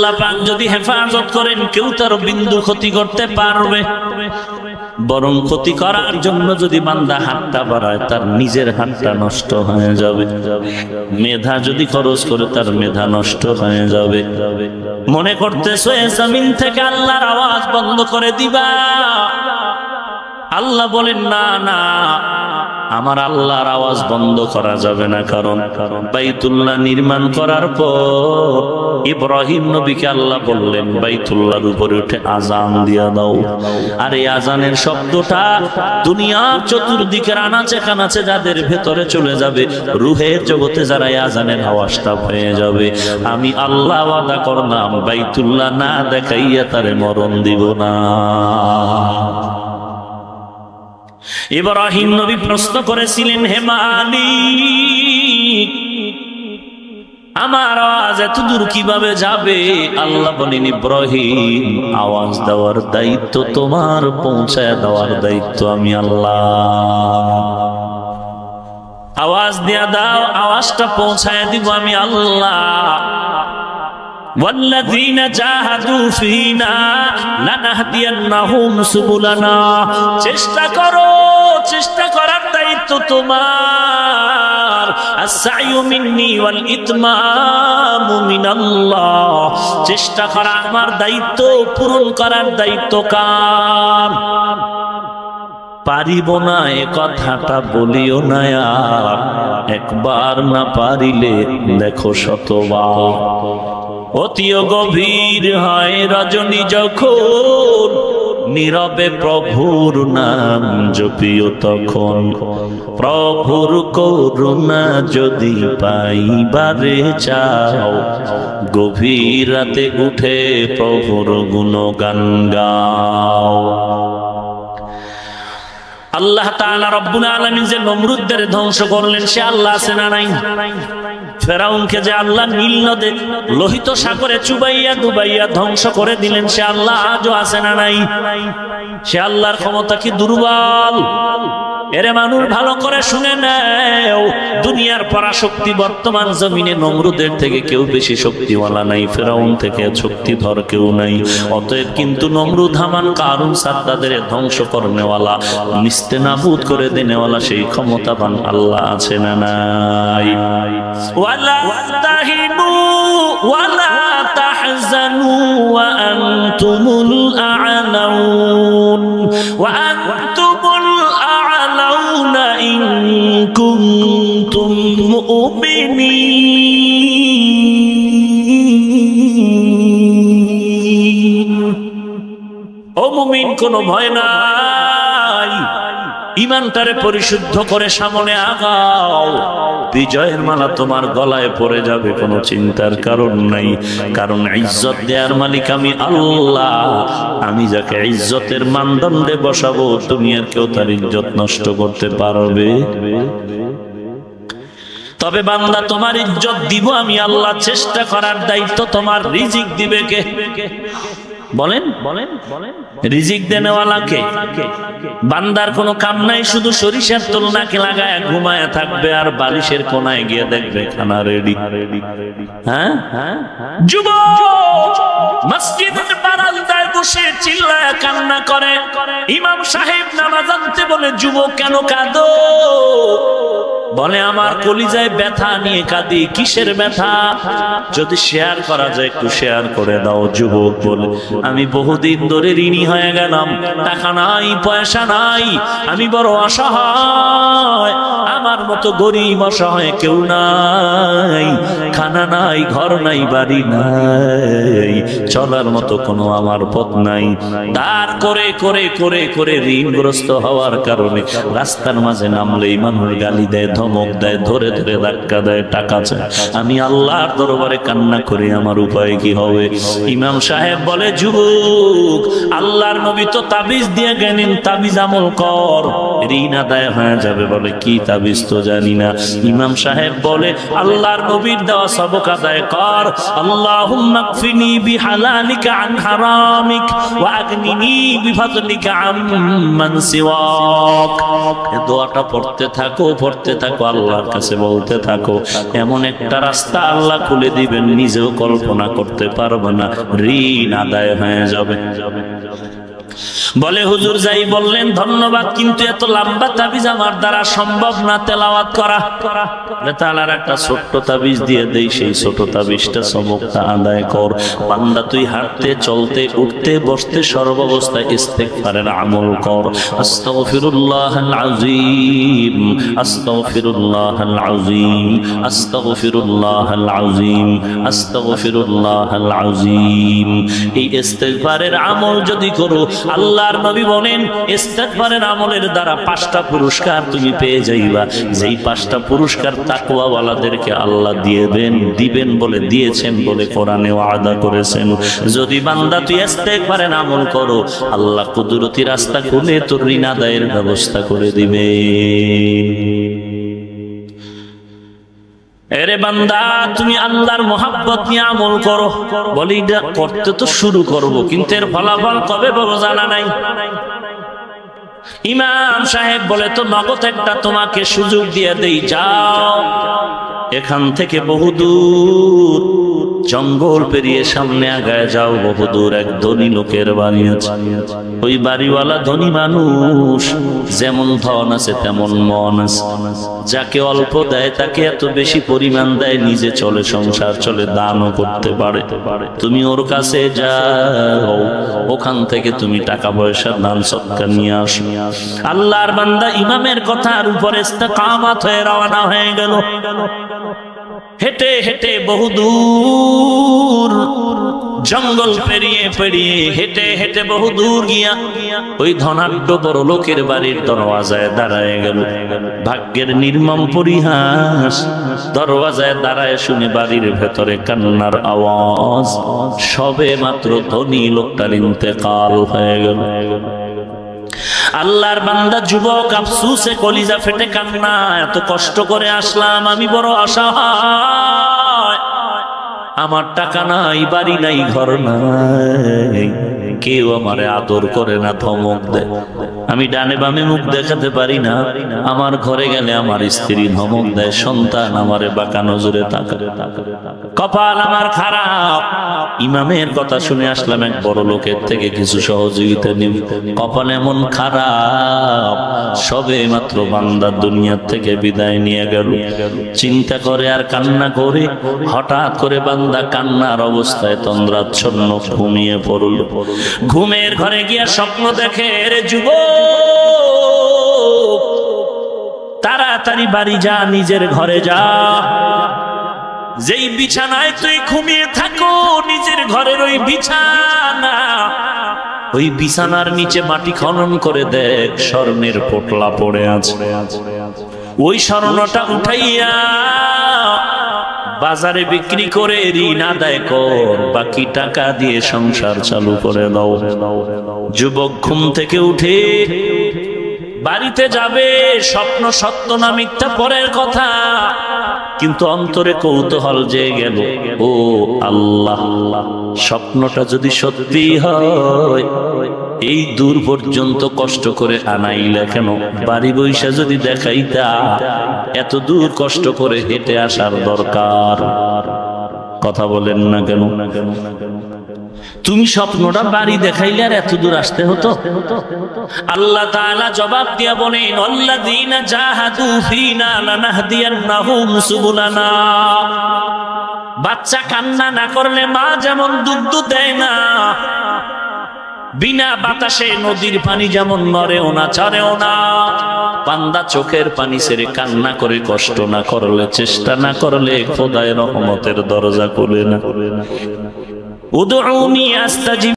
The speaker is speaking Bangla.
আল্লাহ পাক যদি হেফাজত করেন কেউ তার বিন্দু ক্ষতি করতে পারবে? বরং ক্ষতি করার জন্য যদি বান্দা হাতটা বাড়ায় তার নিজের হাতটা নষ্ট হয়ে যাবে। মেধা যদি খরচ করে তার মেধা নষ্ট হয়ে যাবে। মনে করতেছো এ জমিন থেকে আল্লাহর আওয়াজ বন্ধ করে দিবা? আল্লাহ বলেন না না, আমার আল্লাহর আওয়াজ বন্ধ করা যাবে না। কারণ বাইতুল্লাহ নির্মাণ করার পর ইব্রাহিম নবীকে আল্লাহ বললেন বাইতুল্লাহর উপরে উঠে আজান দিয়া দাও। আর এই আজানের শব্দটা দুনিয়ার চতুর্দিকের আনাচে কানাচে যাদের ভেতরে চলে যাবে, রুহের জগতে যারা এই আজানের আওয়াজটা পেয়ে যাবে, আমি আল্লাহ ওয়াদা করলাম বাইতুল্লাহ না দেখাইয়া তারে মরণ দিব না। ইব্রাহিম নবী প্রশ্ন করেছিলেন, হে মালিক, আমার আওয়াজ এত দূর কিভাবে যাবে? আল্লাহ বলেন, ইব্রাহিম, আওয়াজ দেওয়ার দায়িত্ব তোমার, পৌঁছায় দেওয়ার দায়িত্ব আমি আল্লাহ। আওয়াজ দিয়া দাও, আওয়াজটা পৌঁছায় দিব আমি আল্লাহ। والذين جاهدوا فينا لنهدينهم سبلنا। চেষ্টা করো, চেষ্টা করার দায়িত্ব তোমার। আস-সা'য়ু মিন্নি ওয়াল ইতমামু মিনাল্লাহ। চেষ্টা করা আমার দায়িত্ব, পূরণ করার দায়িত্ব কার? পারিব না এ কথাটা বলিও না আর, একবার না পারিলে দেখো শতবার। অতিও গভীর হয় রজনী যখন, নীরবে প্রভুর নাম জপিও তখন। প্রভুর করুণা যদি পাইবারে চাও, গভীর রাতে উঠে প্রভুর গুণগান গাও। আল্লাহ তাআলা রব্বুল আলামিন যে নমরুদদের ধ্বংস করলেন, সে আল্লাহ আছে না নাই? ফেরাউনকে যে আল্লাহ নীল নদে লোহিত সাগরে চুবাইয়া ডুবাইয়া ধ্বংস করে দিলেন, সে আল্লাহ আজও আছে না নাই? সে আল্লাহর ক্ষমতা কি দুর্বল? এরে মানুষ ভালো করে শুনে নাও, দুনিয়ার পরাশক্তি বর্তমান জমিনে নমরুদের থেকে কেউ বেশি শক্তিওয়ালা নাই, ফেরাউন থেকে শক্তিধর কেউ নাই। অতএব কিন্তু নমরুদ, হামান, কারুন, সাদ্দাদের ধ্বংস করনেওয়ালা, নিস্তেনাবুদ করে দেনেওয়ালা সেই ক্ষমতাবান আল্লাহ আছে না নাই? ওয়ালা তাহিনু ওয়ালা তাহজানু ওয়া আনতুমুল আ'লাউন ওয়া আনতুমুল আ'লাউনা ইন কুনতুম মুমিনিন। ও মুমিন, কোনো ভয় নাই, ইমানটারে পরিশুদ্ধ করে সামনে আগাও। বিজয়ের মালা তোমার গলায় পড়ে যাবে, কোনো চিন্তার কারণ নাই। কারণ ইজ্জত দেওয়ার মালিক আমি আল্লাহ। আমি যাকে ইজ্জতের মানদণ্ডে বসাবো, দুনিয়ার কেউ তার ইজ্জত নষ্ট করতে পারবে? তবে বান্দা, তোমার ইজ্জত দিব আমি আল্লাহ। চেষ্টা করার দায়িত্ব তোমার। রিজিক দিবে কে? বলেন বলেন বলেন। রিজিক দেনেওয়ালা কে? বান্দার কোনো কাম নাই, শুধু সরিষার তেল নাকে লাগায় ঘুমায় থাকবে আর বালিশের কোনায় গিয়ে দেখবে খানা রেডি। হ্যাঁ, যুবক মসজিদের বারান্দায় বসে চিল্লায় কান্না করে, ইমাম সাহেব নামাজ আনতে বলে, যুবক কেন কাঁদো? বলে, আমার কলিজায় ব্যথা নিয়ে কাঁদি। কিসের ব্যথা? যদি শেয়ার করা যায় একটু শেয়ার করে দাও। যুবক বলে, আমি বহুদিন ধরে ঋণী হয়ে গেলাম, টাকা নাই, পয়সা নাই, আমি বড় অসহায়, আমার মতো গরিব অসহায় কেউ নাই, খানা নাই, ঘর নাই, বাড়ি নাই, চলার মতো কোনো আমার পথ নাই। তার করে করে করে করে ঋণগ্রস্ত হওয়ার কারণে রাস্তার মাঝে নামলেই মানুষ গালি দেয়, ধমক দেয়, ধরে ধরে ধাক্কা দেয়, টাকা চায়। আমি আল্লাহর দরবারে কান্না করি, আমার উপায় কি হবে? ইমাম সাহেব বলে, যুবক, আল্লাহর নবী তো তাবিজ দিয়ে গেলেন, তাবিজ আমল কর। ঋণ আদায় হয়ে যাবে। বলে কি তাবিজ? তো জানি না। ইমাম সাহেব বলে আল্লাহর নবীর দেওয়া সবক আদায় কর। আল্লাহুম্মা কফিনি বিহালালিকা আন হারামিক ওয়া আগনিনি বিফাদলিকা আম্মান সিওয়াক। এই দোয়াটা পড়তে থাকো, পড়তে থাকো, আল্লাহর কাছে বলতে থাকো। এমন একটা রাস্তা আল্লাহ খুলে দিবেন, নিজেও কল্পনা করতে পারবে না, ঋণ আদায় হয়ে যাবে। বলে হুজুর যাই বললেন ধন্যবাদ, কিন্তু এত লম্বা তাবিজ আমার দ্বারা সম্ভব না তেলাওয়াত করা। তাআলার একটা ছোট্ট তাবিজ দিয়ে দেই, সেই ছোট তাবিজটা সবকটা আদায় কর। বান্দা তুই হাঁটতে চলতে উঠতে বসতে সর্বাবস্থায় ইস্তেগফারের আমল কর। আস্তাগফিরুল্লাহাল আযীম, আস্তাগফিরুল্লাহাল আযীম, আস্তাগফিরুল্লাহাল আযীম, আস্তাগফিরুল্লাহাল আযীম। এই ইস্তেগফারের আমল যদি করো, আল্লাহর নবী বলেন ইস্তেগফারের আমলের দ্বারা 5টা পুরস্কার তুমি পেয়ে যাইবা। যেই 5টা পুরস্কার তাকওয়াওয়ালাদেরকে আল্লাহ দিবেন বলে দিয়েছেন বলে কোরআনে ওয়াদা করেছেন। যদি বান্দা তুই ইস্তেগফারের আমল করো, আল্লাহ কুদরতি রাস্তা খুলে তোর ঋণ আদায়ের ব্যবস্থা করে দিবে। এরে বান্দা তুমি আল্লাহর মোহাব্বত নিয়ে আমল করো। বলি করতে তো শুরু করব, কিন্তু এর ফলাফল কবে পাবো জানা নাই। ইমাম সাহেব বলে তো নগদ একটা তোমাকে সুযোগ দিয়ে দেই, যাও এখান থেকে বহুদূর জঙ্গল পেরিয়ে সামনে আগায় যাও। বহুদূর এক ধনী লোকের বাড়ি আছে। ওই বাড়িওয়ালা ধনী মানুষ, যেমন ধন আছে তেমন মন আছে। যাকে অল্প দেয় তাকে এত বেশি পরিমাণ দেয়, নিজে চলে, সংসার চলে, দানও করতে পারে। তুমি ওর কাছে যাও, ওখান থেকে তুমি টাকা পয়সা দান সদকা নিয়ে আসো। আল্লাহর বান্দা ইমামের কথার উপরে ইস্তেকামাত হয়ে রওনা হয়ে গেল। হেঁটে হেঁটে বহুদূর জঙ্গল পেরিয়ে পেরিয়ে হেঁটে হেঁটে বহুদূর গিয়া ওই ধনাঢ্য বড় লোকের বাড়ির দরওয়াজায় দাঁড়ায় গেল। ভাগ্যের নির্মম পরিহাস, দরওয়াজায় দাঁড়ায় শুনে বাড়ির ভেতরে কান্নার আওয়াজ। সবে মাত্র ধনী লোকটার ইন্তেকাল হয়ে গেল। আল্লাহর বান্দা যুবক আফসোসে কলিজা ফেটে কান্না, এত কষ্ট করে আসলাম, আমি বড় অসহায়, আমার টাকা নাই, বাড়ি নাই, ঘর নাই, কেউ আমারে আদর করে না, ধমক দেয়, আমি ডানে বামে মুখ দেখাতে পারি না, আমার ঘরে গেলে আমার স্ত্রী ধমক দেয়, সন্তান আমারে বাঁকা নজরে তাকায়, কপাল আমার খারাপ। ইমামের কথা শুনে আসলাম এক বড় লোকের থেকে কিছু সহযোগিতা নিব। কপাল এমন খারাপ, সবে মাত্র বান্দা দুনিয়ার থেকে বিদায় নিয়ে গেল। চিন্তা করে আর কান্না করে হঠাৎ করে বান্দা কান্নার অবস্থায় তন্দ্রাচ্ছন্ন ঘুমিয়ে পড়ল। ঘুমের ঘরে গিয়া স্বপ্ন দেখে, রে যুবক তাড়াতাড়ি বাড়ি যা, নিজের ঘরে যা, যেই বিছানায় তুই ঘুমিয়ে থাকো নিজের ঘরের ওই বিছানা, ওই বিছানার নিচে মাটি খনন করে দেখ স্বর্ণের পোটলা পড়ে আছে। ওই স্বর্ণটা উঠাইয়া বাজারে বিক্রি করে ঋণ আদায় কর, বাকি টাকা দিয়ে সংসার চালু করে দাও। যুবক ঘুম থেকে উঠে বাড়িতে যাবে, স্বপ্ন সত্য না মিথ্যা পরের কথা, কিন্তু অন্তরে কৌতূহল জেগে গেল, ও আল্লাহ, স্বপ্নটা যদি সত্যি হয়, এই দূর পর্যন্ত কষ্ট করে আনাইলে কেন? বাড়ি বৈশা যদি দেখাইতা, এত দূর কষ্ট করে হেঁটে আসার দরকার? কথা বলেন না কেন? তুমি স্বপ্নটা বাড়ি দেখাইলে আর এত দূর আসতে হতো? আল্লাহ তাআলা জবাব দিয়া বলেন, আল্লাযীনা জাহাদু ফীনা লানাহদিয়ান্নাহুম সুবুলানা। বাচ্চা কান্না না করলে মা যেমন দুধ দেয় না, বিনা বাতাসে নদীর পানি যেমন নড়েও না চড়েও না, বান্দা চোখের পানি ছেড়ে কান্না করে কষ্ট না করলে, চেষ্টা না করলে খোদায়ের রহমতের দরজা খুলে না। উদউনি আস্তাজিব